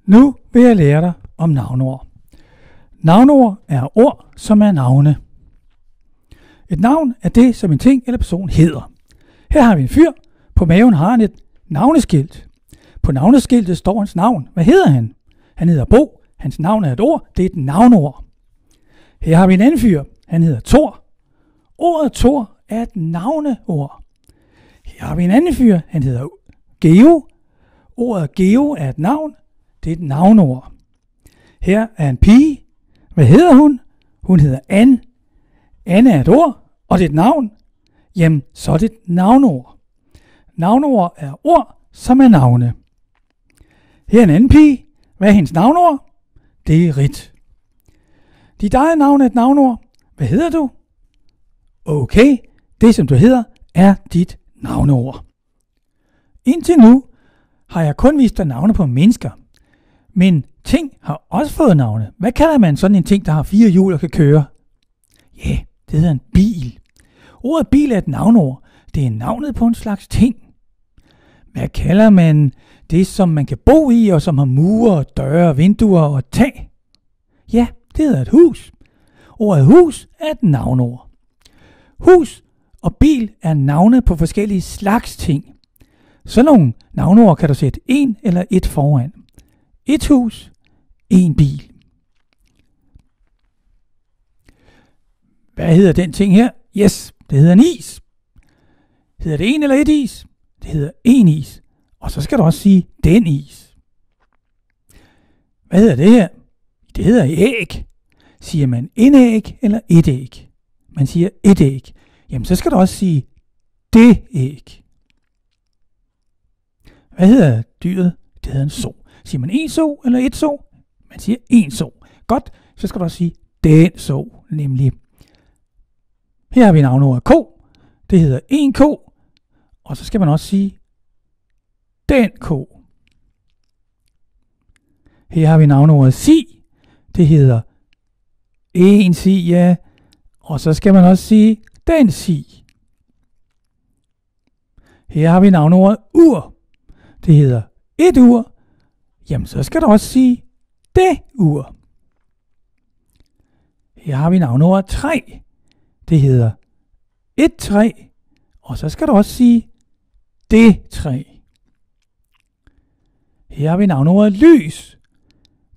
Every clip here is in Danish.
Nu vil jeg lære dig om navneord. Navneord er ord, som er navne. Et navn er det, som en ting eller person hedder. Her har vi en fyr. På maven har han et navneskilt. På navneskiltet står hans navn. Hvad hedder han? Han hedder Bo. Hans navn er et ord. Det er et navneord. Her har vi en anden fyr. Han hedder Thor. Ordet Thor er et navneord. Her har vi en anden fyr. Han hedder Geo. Ordet Geo er et navn. Det er et navneord. Her er en pige. Hvad hedder hun? Hun hedder Anne. Anne er et ord, og det er et navn. Jamen, så er det et navneord. Navneord er ord, som er navne. Her er en anden pige. Hvad er hendes navneord? Det er Rit. Dit eget navn er et navneord. Hvad hedder du? Okay, det som du hedder, er dit navneord. Indtil nu har jeg kun vist dig navne på mennesker. Men ting har også fået navne. Hvad kalder man sådan en ting, der har 4 hjul og kan køre? Ja, det hedder en bil. Ordet bil er et navneord. Det er navnet på en slags ting. Hvad kalder man det, som man kan bo i, og som har mure, døre, vinduer og tag? Ja, det hedder et hus. Ordet hus er et navneord. Hus og bil er navne på forskellige slags ting. Sådan nogle navneord kan du sætte en eller et foran. Et hus, en bil. Hvad hedder den ting her? Yes, det hedder en is. Hedder det en eller et is? Det hedder en is. Og så skal du også sige den is. Hvad hedder det her? Det hedder æg. Siger man en æg eller et æg? Man siger et æg. Jamen så skal du også sige det æg. Hvad hedder dyret? Det hedder en so. Siger man en so eller et so? Man siger en so. Godt, så skal du også sige den so, nemlig. Her har vi navneordet ko. Det hedder en ko. Og så skal man også sige den ko. Her har vi navneordet si. Det hedder en si, ja. Og så skal man også sige den si. Her har vi navneordet ur. Det hedder et ur. Jamen så skal du også sige det ur. Her har vi navneordet træ. Det hedder et træ. Og så skal du også sige det træ. Her har vi navneordet lys.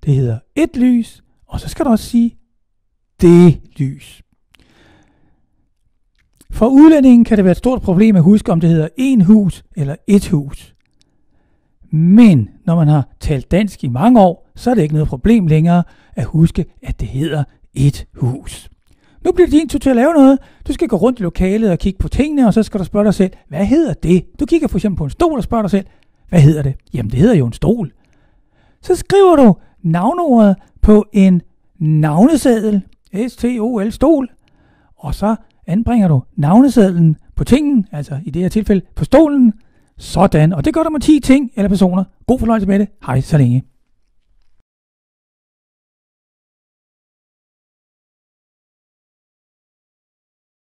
Det hedder et lys. Og så skal du også sige det lys. For udlændingen kan det være et stort problem at huske, om det hedder en hus eller et hus. Men når man har talt dansk i mange år, så er det ikke noget problem længere at huske, at det hedder et hus. Nu bliver det din tur til at lave noget. Du skal gå rundt i lokalet og kigge på tingene, og så skal du spørge dig selv, hvad hedder det? Du kigger for eksempel på en stol og spørger dig selv, hvad hedder det? Jamen det hedder jo en stol. Så skriver du navneordet på en navneseddel, S-T-O-L, stol, og så anbringer du navnesedlen på tingen, altså i det her tilfælde på stolen, sådan. Og det gør du med 10 ting eller personer. God fornøjelse med det. Hej så længe.